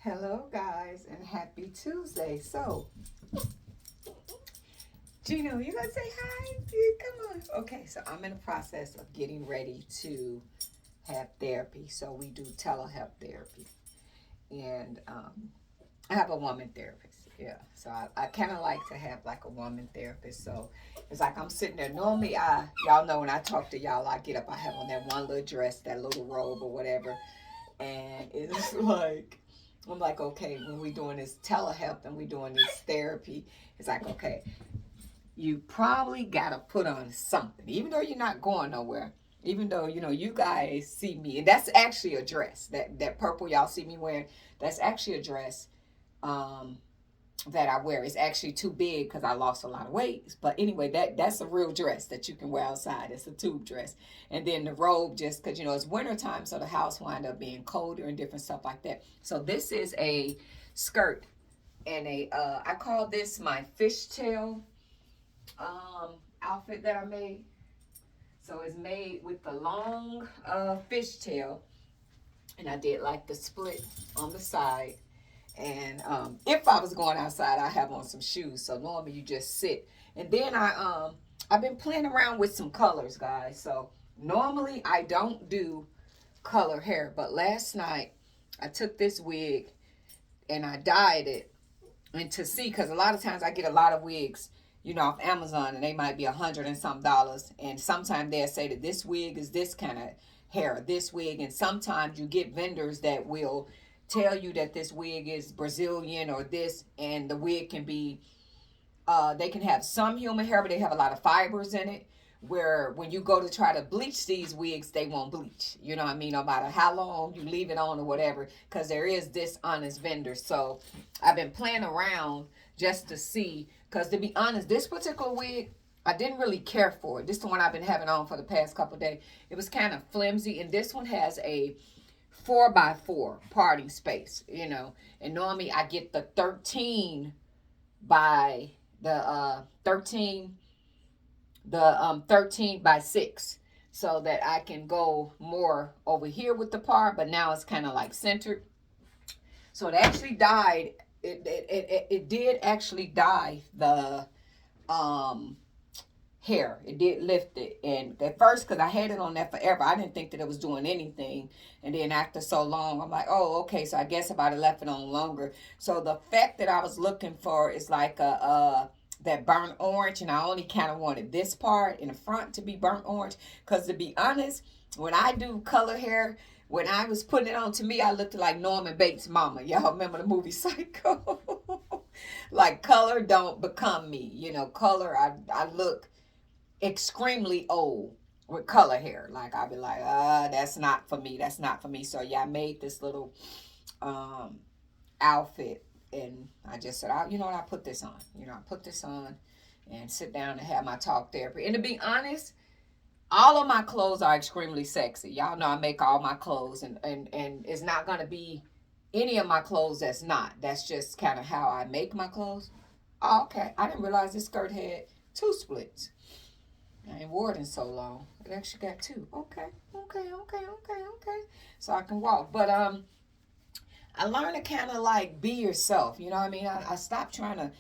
Hello, guys, and happy Tuesday. So, Gino, you gonna say hi? Come on. Okay, so I'm in the process of getting ready to have therapy. So we do telehealth therapy, and I have a woman therapist. Yeah, so I kind of like to have like a woman therapist. So it's like I'm sitting there. Normally, y'all know when I talk to y'all, I get up, I have on that one little dress, that little robe or whatever, and it's like I'm like, okay, when we doing this telehealth and we doing this therapy, it's like, okay, you probably gotta put on something, even though you're not going nowhere. Even though you guys see me, and that's actually a dress. That purple y'all see me wearing, that's actually a dress. Um, that I wear is actually too big because I lost a lot of weight. But anyway, that's a real dress that you can wear outside. It's a tube dress. And then the robe, just because it's winter time, so the house wind up being colder and different stuff like that. So this is a skirt and I call this my fishtail outfit that I made. So it's made with the long fishtail, and I did like the split on the side. And if I was going outside, I have on some shoes. So normally you just sit. And then I've been playing around with some colors, guys. So normally I don't do color hair, but last night I took this wig and I dyed it. And to see, because a lot of times I get a lot of wigs, off Amazon, and they might be $100 and some dollars. And sometimes they'll say that this wig is this kind of hair, this wig. And sometimes you get vendors that will tell you that this wig is Brazilian or this, and the wig can be, they can have some human hair, but they have a lot of fibers in it. Where when you go to try to bleach these wigs, they won't bleach. You know what I mean? No matter how long you leave it on or whatever, because there is dishonest vendors. So I've been playing around just to see, because to be honest, this particular wig, I didn't really care for it. This is the one I've been having on for the past couple of days. It was kind of flimsy, and this one has a 4x4 parting space, and normally I get the 13 by the 13 by 6, so that I can go more over here with the part, but now it's kind of like centered. So it actually died. It did actually dye the um hair. It did lift it. And at first, because I had it on there forever, I didn't think that it was doing anything. And then after so long, I'm like, oh, okay. So I guess if I'd have left it on longer. So the effect that I was looking for is like that burnt orange. And I only kind of wanted this part in the front to be burnt orange. Because to be honest, when I do color hair, when I was putting it on, to me, I looked like Norman Bates' mama. Y'all remember the movie Psycho? Like color don't become me. Color, I look extremely old with color hair. Like I'll be like, that's not for me. That's not for me. So yeah, I made this little um outfit, and I just said, you know what, I put this on. I put this on and sit down and have my talk therapy. And to be honest, all of my clothes are extremely sexy. Y'all know I make all my clothes, and it's not gonna be any of my clothes that's not. That's just kind of how I make my clothes. Oh, okay. I didn't realize this skirt had two splits. I ain't wore it in so long. It actually got two. Okay, okay. So I can walk. But I learned to kind of like be yourself. You know what I mean? I stopped trying to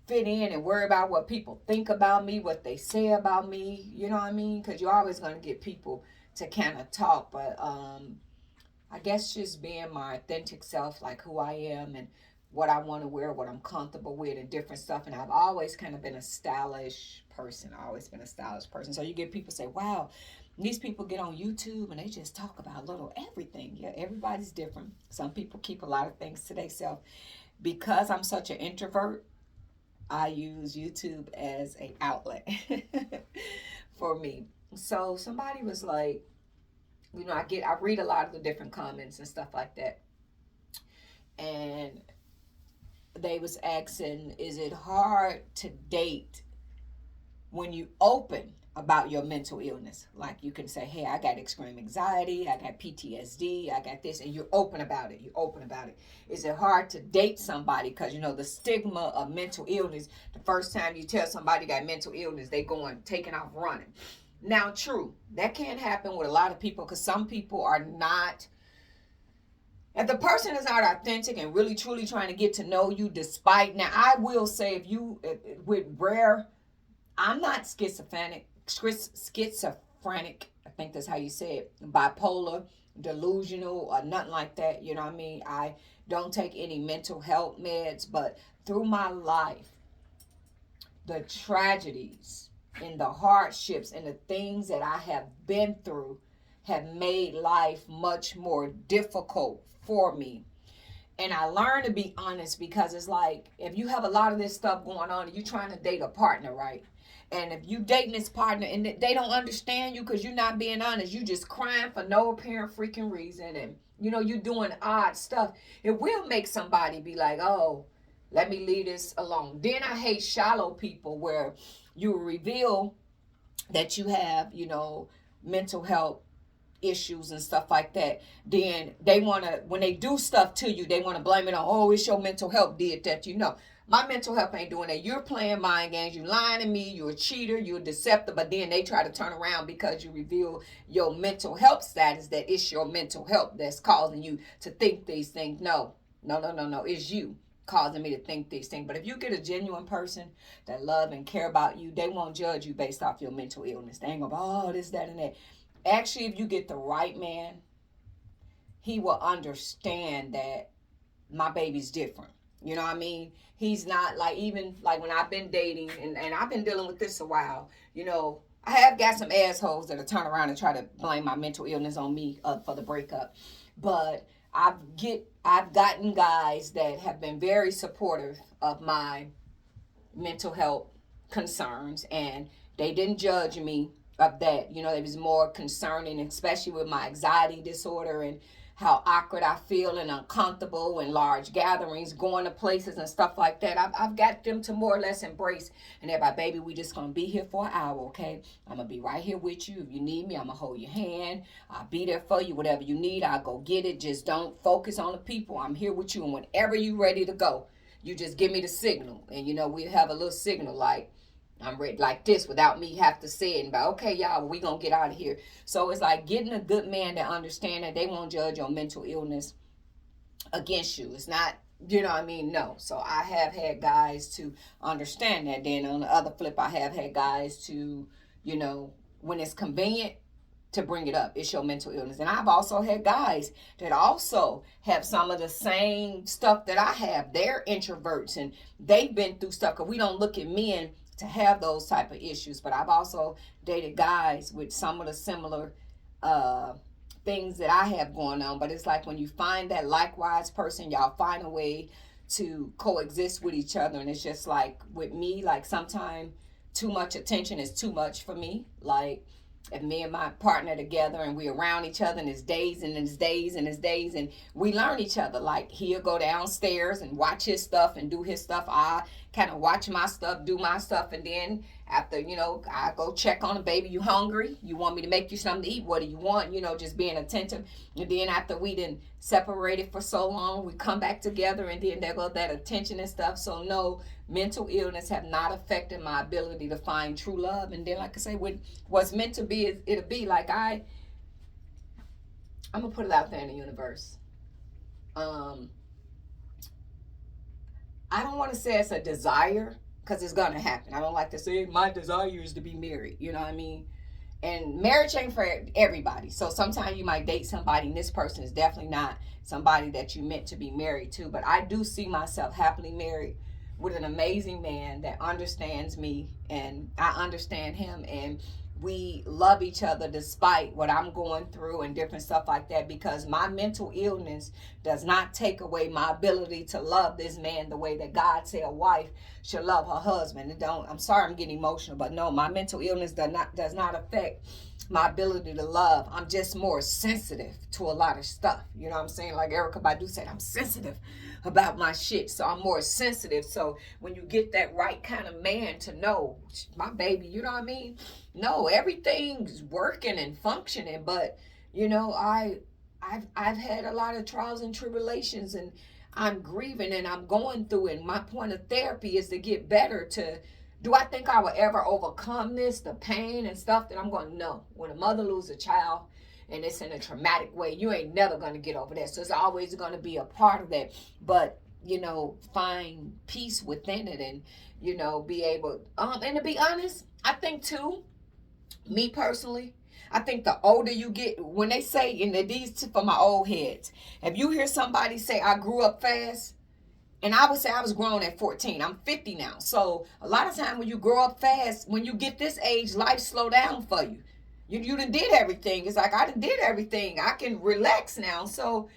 fit in and worry about what people think about me, what they say about me. You know what I mean? Because you're always going to get people to kind of talk. But I guess just being my authentic self, like who I am and what I want to wear, what I'm comfortable with, and different stuff. And I've always kind of been a stylish person. I've always been a stylish person. So you get people say, wow, these people get on YouTube and they just talk about little everything. Yeah, everybody's different. Some people keep a lot of things to themselves. Because I'm such an introvert, I use YouTube as an outlet for me. So somebody was like, I read a lot of the different comments and stuff like that. And they was asking, is it hard to date when you open about your mental illness? Like you can say, hey, I got extreme anxiety, I got PTSD, I got this, and you're open about it. You're open about it. Is it hard to date somebody? Because the stigma of mental illness, the first time you tell somebody got mental illness, they going taking off running. Now, true, that can't happen with a lot of people, because some people are not If the person is not authentic and really truly trying to get to know you, despite, now I will say, with rare, I'm not schizophrenic. I think that's how you say it. Bipolar, delusional, or nothing like that. You know what I mean? I don't take any mental health meds, but through my life, the tragedies and the hardships and the things that I have been through have made life much more difficult for me. And I learned to be honest, because it's like, if you have a lot of this stuff going on and you're trying to date a partner, right? And if you dating this partner and they don't understand you because you're not being honest, you just crying for no apparent freaking reason, and you're doing odd stuff, it will make somebody be like, oh, let me leave this alone. Then I hate shallow people where you reveal that you have, mental health issues and stuff like that. Then they want to, when they do stuff to you, they want to blame it on, oh, it's your mental health did that. My mental health ain't doing that. You're playing mind games. You lying to me. You're a cheater. You're a deceptive. But then they try to turn around because you reveal your mental health status, that it's your mental health that's causing you to think these things. No. It's you causing me to think these things. But if you get a genuine person that love and care about you, they won't judge you based off your mental illness. They ain't gonna, oh, this, that, and that. Actually, if you get the right man, he will understand that my baby's different. You know what I mean? He's not like, even like when I've been dating, and I've been dealing with this a while, I have got some assholes that'll turn around and try to blame my mental illness on me for the breakup. But I've gotten guys that have been very supportive of my mental health concerns, and they didn't judge me of that. It was more concerning, especially with my anxiety disorder and how awkward I feel and uncomfortable in large gatherings, going to places and stuff like that. I've got them to more or less embrace, and they're like, baby, we just gonna be here for an hour, okay? I'm gonna be right here with you. If you need me, I'm gonna hold your hand. I'll be there for you. Whatever you need, I'll go get it. Just don't focus on the people. I'm here with you, and whenever you ready to go, you just give me the signal. And we have a little signal like, I'm ready, like this, without me have to say it, and by, okay, y'all, we gonna get out of here. So it's like getting a good man to understand that they won't judge your mental illness against you. It's not, you know what I mean? No. So I have had guys to understand that. Then on the other flip, I have had guys to, when it's convenient, to bring it up. It's your mental illness. And I've also had guys that also have some of the same stuff that I have. They're introverts and they've been through stuff, because we don't look at men to have those type of issues. But I've also dated guys with some of the similar things that I have going on. But it's like when you find that likewise person, y'all find a way to coexist with each other. And it's just like with me, like sometimes too much attention is too much for me. Like if me and my partner together and we around each other, and it's days and it's days and it's days, and we learn each other. Like he'll go downstairs and watch his stuff and do his stuff. I kind of watch my stuff, do my stuff, and then after, I go check on the baby. You hungry? You want me to make you something to eat? What do you want? Just being attentive. And then after we done separated for so long, we come back together, and then there go that attention and stuff. So no, mental illness have not affected my ability to find true love. And then, like I say, what's meant to be, it'll be. Like I'm gonna put it out there in the universe. I don't want to say it's a desire, because it's gonna happen. I don't like to say my desire is to be married. You know what I mean? And marriage ain't for everybody. So sometimes you might date somebody, and this person is definitely not somebody that you meant to be married to. But I do see myself happily married with an amazing man that understands me, and I understand him, and we love each other despite what I'm going through and different stuff like that, because my mental illness does not take away my ability to love this man the way that God said a wife should love her husband. I'm sorry I'm getting emotional, but no, my mental illness does not affect my ability to love. I'm just more sensitive to a lot of stuff. You know what I'm saying? Like Erykah Badu said, I'm sensitive about my shit. So I'm more sensitive. So when you get that right kind of man to know, my baby, you know what I mean? No, everything's working and functioning, but I've had a lot of trials and tribulations, and I'm grieving and I'm going through it. And my point of therapy is to get better. Do I think I will ever overcome this, the pain and stuff that I'm going to know? When a mother loses a child and it's in a traumatic way, you ain't never going to get over that. So it's always going to be a part of that. But, you know, find peace within it, and, you know, be able, and to be honest, I think too, me personally, I think the older you get, when they say, and these for my old heads, if you hear somebody say, I grew up fast, and I would say I was grown at 14. I'm 50 now. So a lot of time when you grow up fast, when you get this age, life slow down for you. You done did everything. It's like, I done did everything. I can relax now. So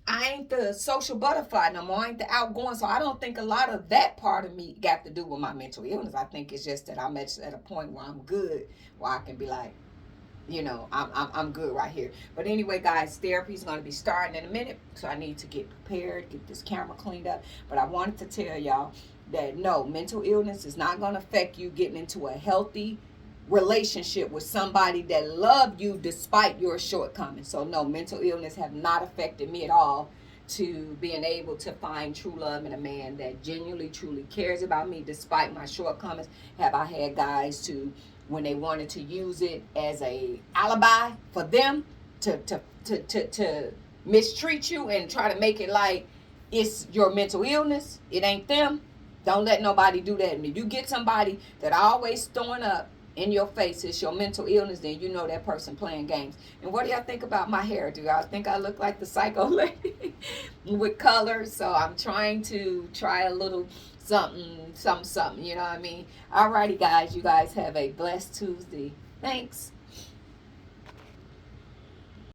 I ain't the social butterfly no more. I ain't the outgoing. So I don't think a lot of that part of me got to do with my mental illness. I think it's just that I'm at a point where I'm good, where I can be like, you know, I'm good right here. But anyway, guys, therapy is going to be starting in a minute, so I need to get prepared, get this camera cleaned up. But I wanted to tell y'all that no, mental illness is not going to affect you getting into a healthy relationship with somebody that love you despite your shortcomings. So no, mental illness have not affected me at all to being able to find true love in a man that genuinely, truly cares about me despite my shortcomings. Have I had guys to, when they wanted to use it as a alibi for them to mistreat you and try to make it like it's your mental illness, it ain't them. Don't let nobody do that. And if you get somebody that always throwing up in your face it's your mental illness, then you know that person playing games. And what do y'all think about my hair? Do y'all think I look like the psycho lady with colors? So I'm trying a little something, you know what I mean? Alrighty, guys, you guys have a blessed Tuesday. Thanks.